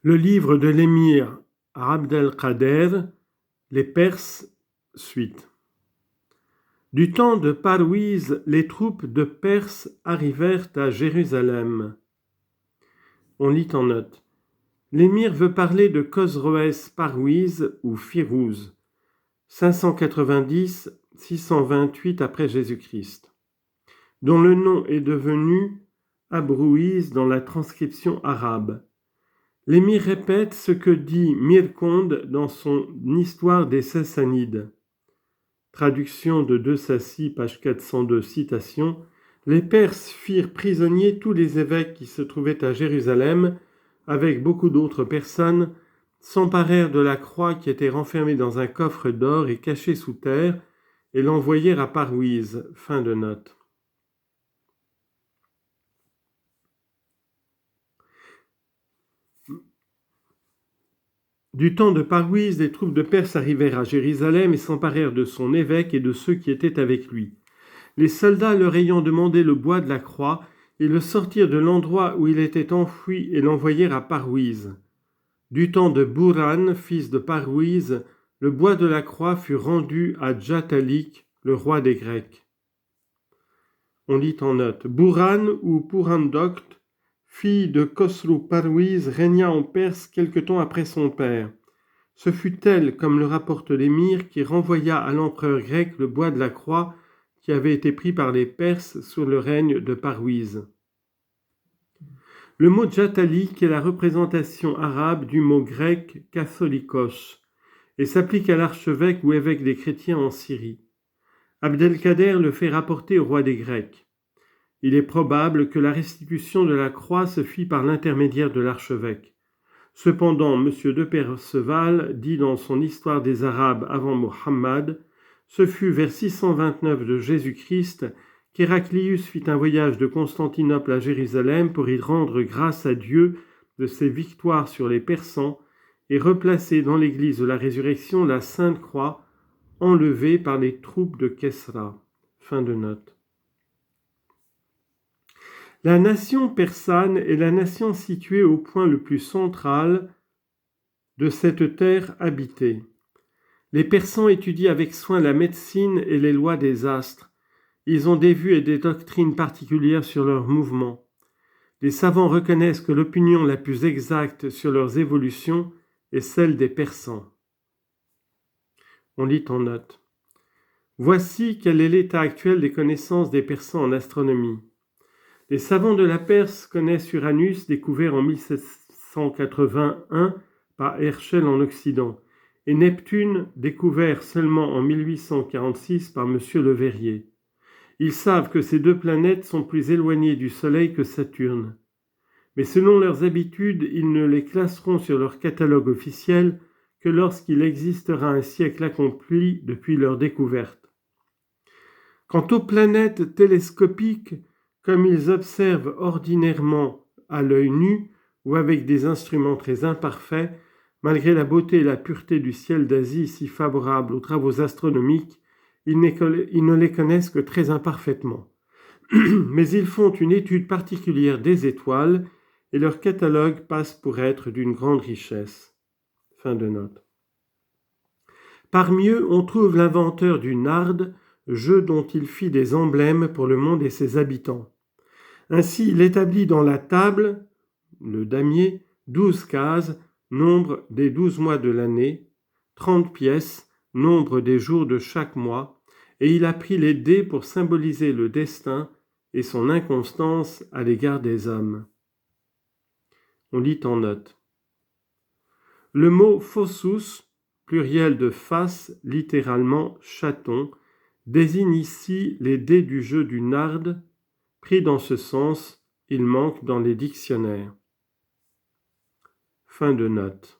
Le livre de l'émir Abd-el-Kader, les Perses, suite. Du temps de Parwiz, les troupes de Perse arrivèrent à Jérusalem. On lit en note. L'émir veut parler de Khosroès Parwiz ou Firouz, 590-628 après Jésus-Christ, dont le nom est devenu Abrouïs dans la transcription arabe. L'émir répète ce que dit Mirconde dans son Histoire des Sassanides. Traduction de De Sacy, page 402, citation. Les Perses firent prisonniers tous les évêques qui se trouvaient à Jérusalem, avec beaucoup d'autres personnes, s'emparèrent de la croix qui était renfermée dans un coffre d'or et cachée sous terre, et l'envoyèrent à Parwiz. Fin de note. Du temps de Parwiz, les troupes de Perse arrivèrent à Jérusalem et s'emparèrent de son évêque et de ceux qui étaient avec lui. Les soldats leur ayant demandé le bois de la croix, ils le sortirent de l'endroit où il était enfoui et l'envoyèrent à Parwiz. Du temps de Bourhan, fils de Parwiz, le bois de la croix fut rendu à Djatalik, le roi des Grecs. On lit en note. Bourhan ou Purandokht, fille de Khosrou Parwiz, régna en Perse quelque temps après son père. Ce fut elle, comme le rapporte l'émir, qui renvoya à l'empereur grec le bois de la croix qui avait été pris par les Perses sous le règne de Parwiz. Le mot Djatalik est la représentation arabe du mot grec katholikos et s'applique à l'archevêque ou évêque des chrétiens en Syrie. Abd-el-Kader le fait rapporter au roi des Grecs. Il est probable que la restitution de la croix se fit par l'intermédiaire de l'archevêque. Cependant, M. de Perceval dit dans son Histoire des Arabes avant Mohammed, ce fut vers 629 de Jésus-Christ qu'Héraclius fit un voyage de Constantinople à Jérusalem pour y rendre grâce à Dieu de ses victoires sur les Persans et replacer dans l'église de la résurrection la Sainte Croix enlevée par les troupes de Kesra. Fin de note. La nation persane est la nation située au point le plus central de cette terre habitée. Les Persans étudient avec soin la médecine et les lois des astres. Ils ont des vues et des doctrines particulières sur leurs mouvements. Les savants reconnaissent que l'opinion la plus exacte sur leurs évolutions est celle des Persans. On lit en note. Voici quel est l'état actuel des connaissances des Persans en astronomie. Les savants de la Perse connaissent Uranus, découvert en 1781 par Herschel en Occident, et Neptune, découvert seulement en 1846 par M. Le Verrier. Ils savent que ces deux planètes sont plus éloignées du Soleil que Saturne. Mais selon leurs habitudes, ils ne les classeront sur leur catalogue officiel que lorsqu'il existera un siècle accompli depuis leur découverte. Quant aux planètes télescopiques, comme ils observent ordinairement à l'œil nu ou avec des instruments très imparfaits, malgré la beauté et la pureté du ciel d'Asie si favorable aux travaux astronomiques, ils ne les connaissent que très imparfaitement. Mais ils font une étude particulière des étoiles et leur catalogue passe pour être d'une grande richesse. Fin de note. Parmi eux, on trouve l'inventeur du nard, jeu dont il fit des emblèmes pour le monde et ses habitants. Ainsi, il établit dans la table, le damier, 12 cases, nombre des 12 mois de l'année, 30 pièces, nombre des jours de chaque mois, et il a pris les dés pour symboliser le destin et son inconstance à l'égard des hommes. On lit en note. Le mot fossus, pluriel de face, littéralement chaton, désigne ici les dés du jeu du nard. Pris dans ce sens, il manque dans les dictionnaires. Fin de note.